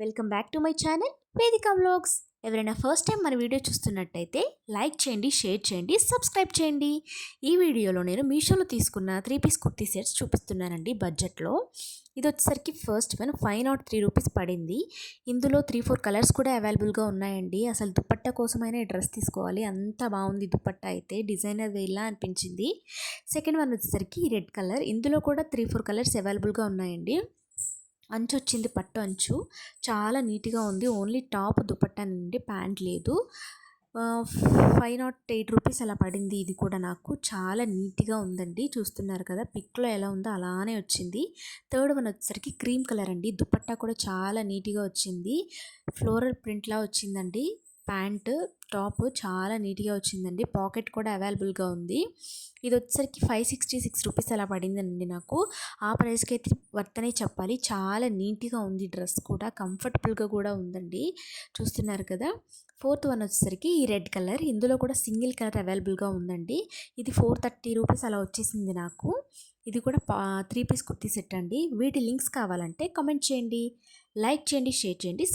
Welcome back to my channel వేదిక vlogs. ఎవరైనా first time మన వీడియో చూస్తున్నట్టయితే లైక్ చేయండి, షేర్ చేయండి, సబ్స్క్రైబ్ చేయండి. ఈ వీడియోలో నేను మీషోలో తీసుకున్న 3 పీస్ కుర్తీ సెట్స్ చూపిస్తున్నానండి బడ్జెట్లో. ఇది వచ్చేసరికి ఫస్ట్ వన్ 503 రూపీస్ పడింది. ఇందులో 3-4 కలర్స్ కూడా అవైలబుల్గా ఉన్నాయండి. అసలు దుపట్టా కోసమైనా ఈ డ్రెస్ తీసుకోవాలి, అంత బాగుంది దుపట్టా అయితే. డిజైనర్ వేలా అనిపించింది. సెకండ్ వన్ వచ్చేసరికి రెడ్ కలర్. ఇందులో కూడా 3-4 కలర్స్ అవైలబుల్గా ఉన్నాయండి. అంచు వచ్చింది, పట్టు అంచు చాలా నీట్గా ఉంది. ఓన్లీ టాప్ దుపట్టా నుండి, ప్యాంట్ లేదు. 508 రూపీస్ అలా పడింది. ఇది కూడా నాకు చాలా నీట్గా ఉందండి. చూస్తున్నారు కదా పిక్లో ఎలా ఉందో అలానే వచ్చింది. థర్డ్ వన్ వచ్చేసరికి క్రీమ్ కలర్ అండి. దుపట్టా కూడా చాలా నీట్గా వచ్చింది. ఫ్లోరల్ ప్రింట్లా వచ్చిందండి. ప్యాంటు టాప్ చాలా నీట్గా వచ్చిందండి. పాకెట్ కూడా అవైలబుల్గా ఉంది. ఇది వచ్చేసరికి 566 రూపీస్ అలా పడిందండి నాకు. ఆ ప్రైస్కి అయితే వర్తనే చెప్పాలి. చాలా నీట్గా ఉంది డ్రెస్ కూడా, కంఫర్టబుల్గా కూడా ఉందండి. చూస్తున్నారు కదా. ఫోర్త్ వన్ వచ్చేసరికి ఈ రెడ్ కలర్. ఇందులో కూడా సింగిల్ కలర్ అవైలబుల్గా ఉందండి. ఇది 430 రూపీస్ అలా వచ్చేసింది నాకు. ఇది కూడా 3 పీస్ కుర్తీ సెట్ అండి. వీటి లింక్స్ కావాలంటే కామెంట్ చేయండి, లైక్ చేయండి, షేర్ చేయండి.